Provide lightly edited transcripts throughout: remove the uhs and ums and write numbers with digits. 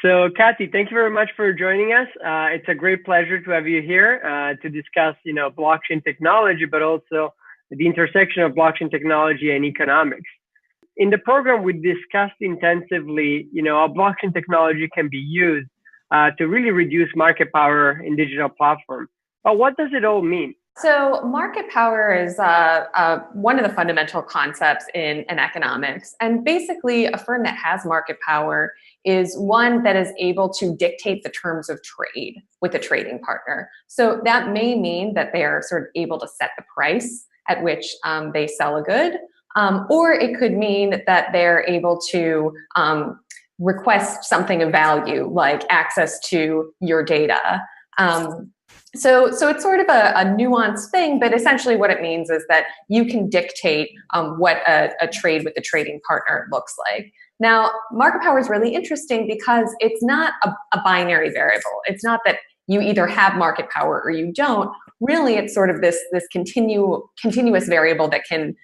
So, Cathy, thank you very much for joining us. It's a great pleasure to have you here to discuss, blockchain technology, but also the intersection of blockchain technology and economics. In the program, we discussed intensively, how blockchain technology can be used to really reduce market power in digital platforms. But what does it all mean? So market power is one of the fundamental concepts in economics. And basically, a firm that has market power is one that is able to dictate the terms of trade with a trading partner. So that may mean that they are sort of able to set the price at which they sell a good, or it could mean that they're able to request something of value, like access to your data. So it's sort of a nuanced thing, but essentially what it means is that you can dictate what a trade with a trading partner looks like. Now, market power is really interesting because it's not a binary variable. It's not that you either have market power or you don't. Really, it's sort of this continuous variable that can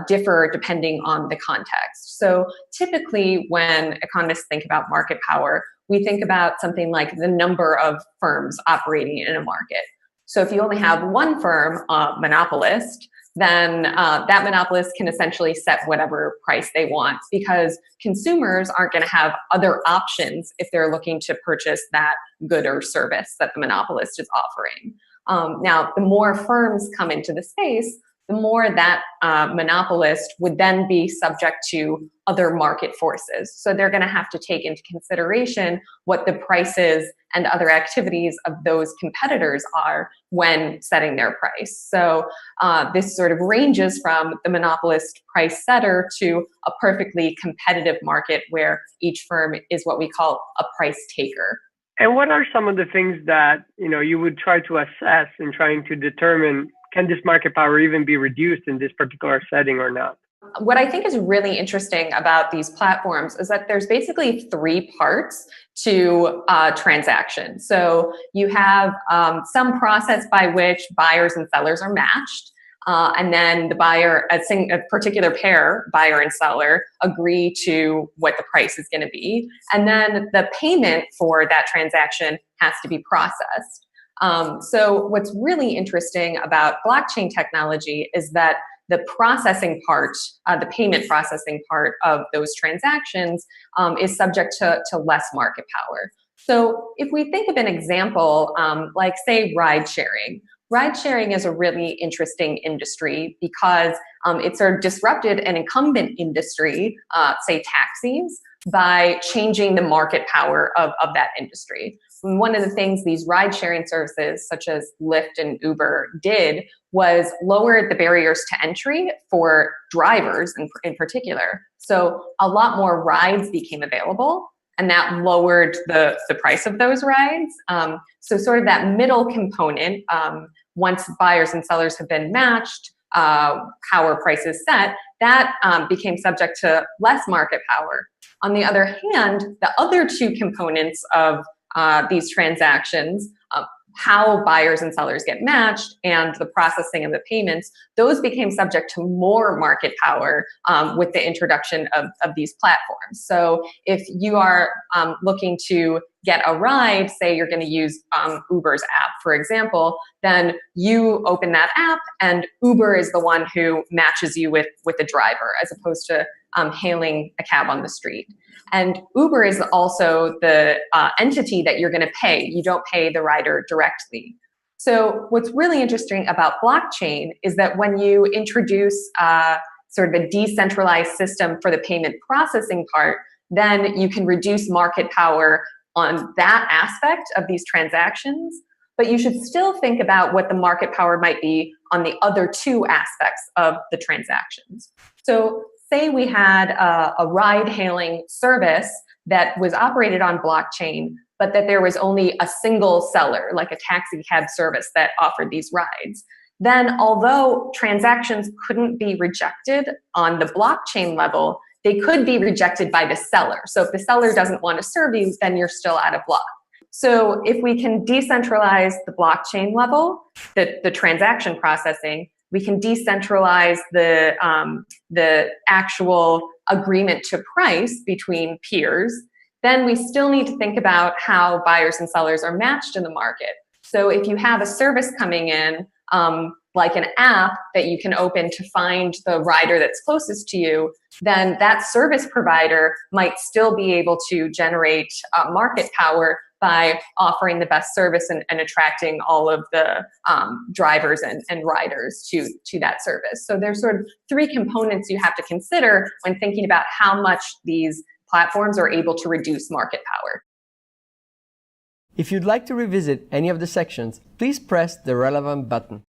differ depending on the context. So typically when economists think about market power, we think about something like the number of firms operating in a market. So if you only have one firm, a monopolist, then that monopolist can essentially set whatever price they want because consumers aren't going to have other options if they're looking to purchase that good or service that the monopolist is offering. Now, the more firms come into the space, the more that monopolist would then be subject to other market forces. So they're going to have to take into consideration what the prices and other activities of those competitors are when setting their price. So this sort of ranges from the monopolist price setter to a perfectly competitive market where each firm is what we call a price taker. And what are some of the things that you would try to assess in trying to determine, can this market power even be reduced in this particular setting or not? What I think is really interesting about these platforms is that there's basically three parts to transactions. So you have some process by which buyers and sellers are matched. And then the buyer, a particular pair, buyer and seller, agree to what the price is going to be. And then the payment for that transaction has to be processed. So what's really interesting about blockchain technology is that the processing part, the payment processing part of those transactions is subject to less market power. So if we think of an example, like say ride sharing. Ride sharing is a really interesting industry because it sort of disrupted an incumbent industry, say taxis, by changing the market power of that industry. And one of the things these ride sharing services such as Lyft and Uber did was lower the barriers to entry for drivers in particular. So a lot more rides became available, and that lowered the price of those rides. So sort of that middle component, once buyers and sellers have been matched, power prices set, that became subject to less market power. On the other hand, the other two components of these transactions, how buyers and sellers get matched and the processing of the payments, those became subject to more market power with the introduction of these platforms. So if you are looking to get a ride, say you're going to use Uber's app, for example, then you open that app and Uber is the one who matches you with a driver as opposed to hailing a cab on the street. And Uber is also the entity that you're going to pay. You don't pay the rider directly. So what's really interesting about blockchain is that when you introduce sort of a decentralized system for the payment processing part, then you can reduce market power on that aspect of these transactions. But you should still think about what the market power might be on the other two aspects of the transactions. So say we had a ride-hailing service that was operated on blockchain, but that there was only a single seller, like a taxi cab service that offered these rides. Then although transactions couldn't be rejected on the blockchain level, they could be rejected by the seller. So if the seller doesn't want to serve you, then you're still out of luck. So if we can decentralize the blockchain level, the transaction processing, we can decentralize the actual agreement to price between peers. then we still need to think about how buyers and sellers are matched in the market. So if you have a service coming in, like an app that you can open to find the rider that's closest to you, then that service provider might still be able to generate market power by offering the best service and attracting all of the drivers and riders to that service. So there's sort of three components you have to consider when thinking about how much these platforms are able to reduce market power. If you'd like to revisit any of the sections, please press the relevant button.